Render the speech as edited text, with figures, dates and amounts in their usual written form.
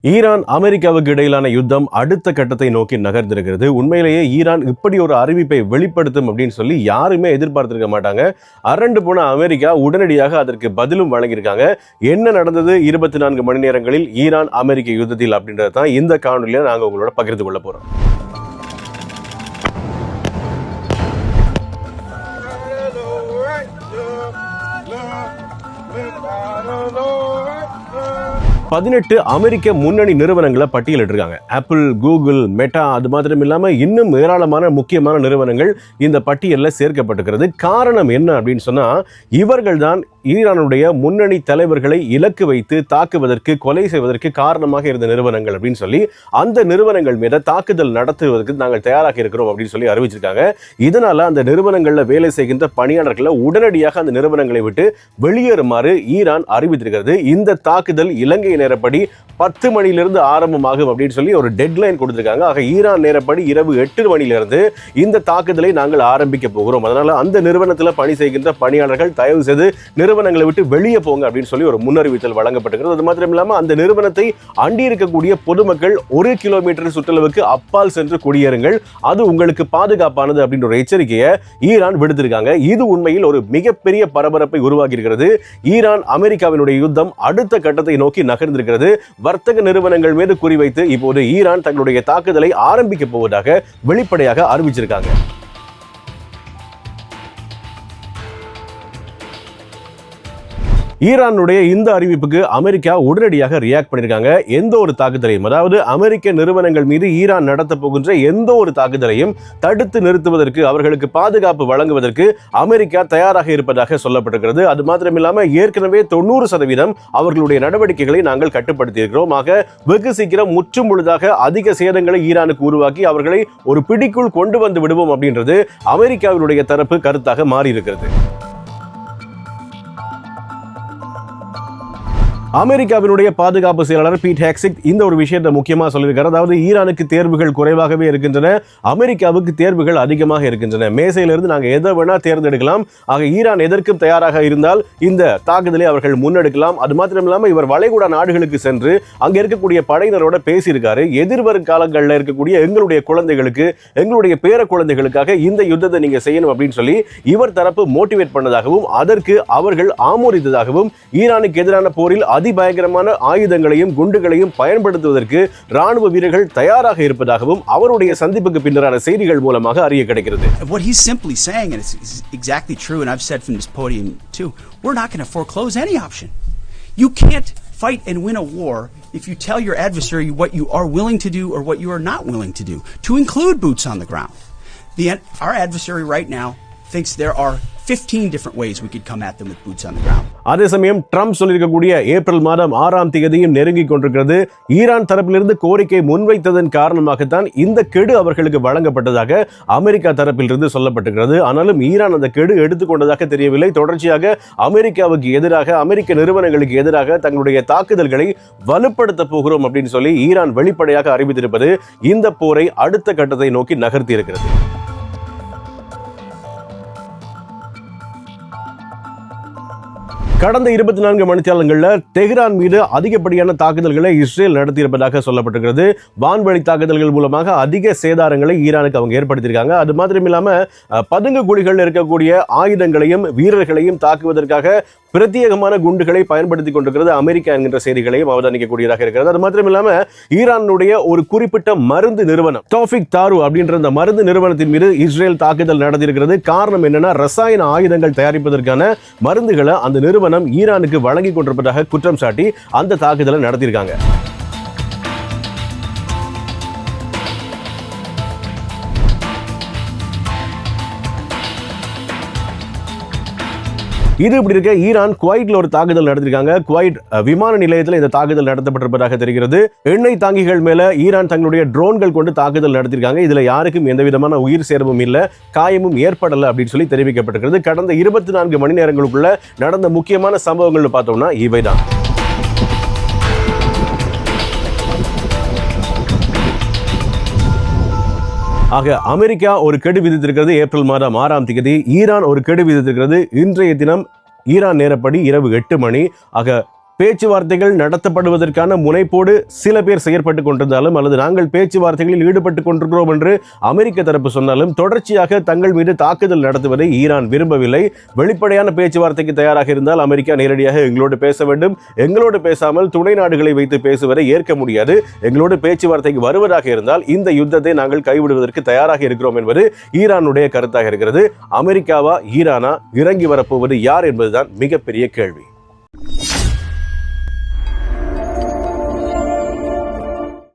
Iran அமெரிக்காவுக்கு இடையிலான யுத்தம் அடுத்த கட்டத்தை நோக்கி நகர்ந்திருக்கிறது. உண்மையிலேயே ஈரான் இப்படி ஒரு அறிவிப்பை வெளிப்படுத்தும் அப்படின்னு சொல்லி யாருமே எதிர்பார்த்திருக்க மாட்டாங்க. அரண்டு போன அமெரிக்கா உடனடியாக அதற்கு பதிலும் வழங்கியிருக்காங்க. என்ன நடந்தது 24 மணி நேரங்களில் ஈரான் அமெரிக்க யுத்தத்தில் அப்படின்றது தான் இந்த காணொலியில நாங்கள் உங்களோட பகிர்ந்து கொள்ள போறோம். பதினெட்டு அமெரிக்க முன்னணி நிறுவனங்களை பட்டியலிட்டிருக்காங்க. ஆப்பிள், கூகுள், மெட்டா, அது மாத்திரம் இல்லாம இன்னும் ஏராளமான முக்கியமான நிறுவனங்கள் இந்த பட்டியலில் சேர்க்கப்பட்டிருக்கிறது. காரணம் என்ன அப்படின்னு சொன்னா, இவர்கள் தான் ஈரானுடைய முன்னணி தலைவர்களை இலக்கு வைத்து தாக்குவதற்கு, கொலை செய்வதற்கு காரணமாக இருந்த நிறுவனங்கள் அப்படின்னு சொல்லி அந்த நிறுவனங்கள் மீது தாக்குதல் நடத்துவதற்கு நாங்கள் தயாராக இருக்கிறோம் அப்படின்னு சொல்லி அறிவிச்சிருக்காங்க. இதனால அந்த நிறுவனங்கள்ல வேலை செய்கின்ற பணியாளர்களை உடனடியாக அந்த நிறுவனங்களை விட்டு வெளியேறுமாறு ஈரான் அறிவித்திருக்கிறது. இந்த தாக்குதல் இலங்கை நேரப்படி 10 மணியிலிருந்து ஆரம்பமாகும் அப்படின்னு சொல்லி ஒரு டெட்லைன் கொடுத்திருக்காங்க. ஆக ஈரான் நேரப்படி இரவு 8 மணியிலிருந்து இந்த தாக்குதலை நாங்கள் ஆரம்பிக்க போகிறோம். அதனால அந்த நிறுவனத்தில் பணி செய்கின்ற பணியாளர்கள் தயவு செய்து நிறுவனங்களை விட்டு வெளியே போங்க அப்படின்னு சொல்லி ஒரு முன்னறிவித்தல் வழங்கப்பட்டிருக்கிறது. அது மாத்திரம் இல்லாமல் அந்த நிறுவனத்தை அண்டி இருக்கக்கூடிய பொதுமக்கள் 1 கிலோமீட்டர் சுற்றளவுக்கு அப்பால் சென்று குடியேறுங்கள், அது உங்களுக்கு பாதுகாப்பானது அப்படின்ற ஒரு எச்சரிக்கையை ஈரான் விடுத்திருக்காங்க. இது உண்மையில் ஒரு மிகப்பெரிய பரபரப்பை உருவாக்கி இருக்கிறது. ஈரான் அமெரிக்காவினுடைய யுத்தம் அடுத்த கட்டத்தை நோக்கி நகர்ந்திருக்கிறது. வர்த்தக நிறுவனங்கள் மீது குறிவைத்து இப்போது ஈரான் தங்களுடைய தாக்குதலை ஆரம்பிக்க போவதாக வெளிப்படையாக அறிவிச்சிருக்காங்க. ஈரானுடைய இந்த அறிவிப்புக்கு அமெரிக்கா உடனடியாக ரியாக்ட் பண்ணியிருக்காங்க. எந்த ஒரு தாக்குதலையும், அதாவது அமெரிக்க நிறுவனங்கள் மீது ஈரான் நடத்த போகின்ற எந்த ஒரு தாக்குதலையும் தடுத்து நிறுத்துவதற்கு, அவர்களுக்கு பாதுகாப்பு வழங்குவதற்கு அமெரிக்கா தயாராக இருப்பதாக சொல்லப்பட்டிருக்கிறது. அது மாத்திரமில்லாமல் ஏற்கனவே 90% அவர்களுடைய நடவடிக்கைகளை நாங்கள் கட்டுப்படுத்தி இருக்கிறோம். ஆக வெகு சீக்கிரம் முற்றும் முழுதாக அதிக சேதங்களை ஈரானுக்கு உருவாக்கி அவர்களை ஒரு பிடிக்குள் கொண்டு வந்து விடுவோம் அப்படின்றது அமெரிக்காவினுடைய தரப்பு கருத்தாக மாறி இருக்கிறது. அமெரிக்காவினுடைய பாதுகாப்பு செயலாளர் பீட் ஹெக்ஸிட் இந்த ஒரு விஷயத்தை முக்கியமாக சொல்லியிருக்காரு. அதாவது ஈரானுக்கு தேர்வுகள் குறைவாகவே இருக்கின்றன, அமெரிக்காவுக்கு தேர்வுகள் அதிகமாக இருக்கின்றன. மேசையிலிருந்து நாங்கள் எதை வேணா தேர்ந்தெடுக்கலாம். ஆக ஈரான் எதற்கும் தயாராக இருந்தால் இந்த தாக்குதலை அவர்கள் முன்னெடுக்கலாம். அது மாத்திரம் இல்லாமல் இவர் வளைகுடா நாடுகளுக்கு சென்று அங்கே இருக்கக்கூடிய படையினரோட பேசியிருக்காரு. எதிர்வரும் காலங்களில் இருக்கக்கூடிய எங்களுடைய குழந்தைகளுக்கு, எங்களுடைய பேர குழந்தைகளுக்காக இந்த யுத்தத்தை நீங்க செய்யணும் அப்படின்னு சொல்லி இவர் தரப்பு மோட்டிவேட் பண்ணதாகவும் அதற்கு அவர்கள் ஆமோதித்ததாகவும் ஈரானுக்கு எதிரான போரில் அதிபயங்கரமான ஆயுதங்களையும் குண்டுகளையும் பயன்படுத்துவதற்கு ராணுவ வீரர்கள் தயாராக இருப்பதாகவும் அவருடைய சந்திப்புக்கு பின்னரான செய்திகள் மூலமாக அறிய கிடைக்கிறது. What he's simply saying, and it's exactly true, and I've said from this podium too, we're not going to foreclose any option. You can't fight and win a war if you tell your adversary what you are willing to do or what you are not willing to do, to include boots on the ground. Our adversary right now thinks there are 15 different ways we could come at them with boots on the ground. அதே சமயம் Trump சொல்லியிருக்கக்கூடிய April மாதம் 6ஆம் தேதியும் நெருங்கிக் கொண்டிருக்கிறது. Iran தரப்பிலிருந்து கோரிக்கை முன்வைத்ததன் காரணமாகத்தான் இந்த கெடு அவர்களுக்கு வழங்கப்பட்டதாக அமெரிக்கா தரப்பிலிருந்து சொல்லப்பட்டிருக்கிறது. ஆனாலும் ஈரான் அந்த கெடு எடுத்துக்கொண்டதாக தெரியவில்லை. தொடர்ச்சியாக அமெரிக்காவுக்கு எதிராக, அமெரிக்க நிறுவனங்களுக்கு எதிராக தங்களுடைய தாக்குதல்களை வலுப்படுத்த போகிறோம் அப்படின்னு சொல்லி ஈரான் வெளிப்படையாக அறிவித்திருப்பது இந்த போரை அடுத்த கட்டத்தை நோக்கி நகர்த்தி இருக்கிறது. கடந்த 24 மணித்தியாலங்களில் தெஹ்ரான் மீது அதிகப்படியான தாக்குதல்களை இஸ்ரேல் நடத்தியிருப்பதாக சொல்லப்பட்டிருக்கிறது. வான்வழி தாக்குதல்கள் மூலமாக அதிக சேதாரங்களை ஈரானுக்கு அவங்க ஏற்படுத்தியிருக்காங்க. அது மாத்திரம் இல்லாமல் பதுங்கு குழிகள் இருக்கக்கூடிய ஆயுதங்களையும் வீரர்களையும் தாக்குவதற்காக பிரத்யேகமான குண்டுகளை பயன்படுத்தி கொண்டிருக்கிறது அமெரிக்கா என்கின்ற செய்திகளையும் அவதானிக்கக்கூடியதாக இருக்கிறது. அது மாத்திரம் இல்லாமல் ஈரானுடைய ஒரு குறிப்பிட்ட மருந்து நிறுவனம் தௌஃபிக் தாரு அப்படின்ற அந்த மருந்து நிறுவனத்தின் மீது இஸ்ரேல் தாக்குதல் நடத்தியிருக்கிறது. காரணம் என்னன்னா, ரசாயன ஆயுதங்கள் தயாரிப்பதற்கான மருந்துகளை அந்த நிறுவனம் ஈரானுக்கு வழங்கி கொண்டிருப்பதாக குற்றம் சாட்டி அந்த தாக்குதலை நடத்தியிருக்காங்க. இது இப்படி இருக்க ஈரான் குவைட்ல ஒரு தாக்குதல் நடத்திருக்காங்க. குவைட் விமான நிலையத்தில் இந்த தாக்குதல் நடத்தப்பட்டிருப்பதாக தெரிகிறது. எண்ணெய் தாங்கிகள் மேல ஈரான் தங்களுடைய ட்ரோன்கள் கொண்டு தாக்குதல் நடத்திருக்காங்க. இதுல யாருக்கும் எந்த விதமான உயிர் சேதமும் இல்ல, காயமும் ஏற்படல அப்படின்னு சொல்லி தெரிவிக்கப்பட்டிருக்கிறது. கடந்த 24 மணி நேரங்களுக்குள்ள நடந்த முக்கியமான சம்பவங்கள் பார்த்தோம்னா இவைதான். ஆக அமெரிக்கா ஒரு கெடு விதித்திருக்கிறது ஏப்ரல் மாதம் 6ஆம் தேதி. ஈரான் ஒரு கெடு விதித்திருக்கிறது இன்றைய தினம் ஈரான் நேரப்படி இரவு 8 மணி. ஆக பேச்சுவார்த்தைகள் நடத்தப்படுவதற்கான முனைப்போடு சில பேர் செயற்பட்டு கொண்டிருந்தாலும் அல்லது நாங்கள் பேச்சுவார்த்தைகளில் ஈடுபட்டு கொண்டிருக்கிறோம் என்று அமெரிக்க தரப்பு சொன்னாலும் தொடர்ச்சியாக தங்கள் மீது தாக்குதல் நடத்துவதை ஈரான் விரும்பவில்லை. வெளிப்படையான பேச்சுவார்த்தைக்கு தயாராக இருந்தால் அமெரிக்கா நேரடியாக எங்களோடு பேச வேண்டும், எங்களோடு பேசாமல் துணை நாடுகளை வைத்து பேசுவதை ஏற்க முடியாது. எங்களோடு பேச்சுவார்த்தைக்கு வருவதாக இருந்தால் இந்த யுத்தத்தை நாங்கள் கைவிடுவதற்கு தயாராக இருக்கிறோம் என்பது ஈரானுடைய கருத்தாக இருக்கிறது. அமெரிக்காவா ஈரானா இறங்கி வரப்போவது யார் என்பதுதான் மிகப்பெரிய கேள்வி.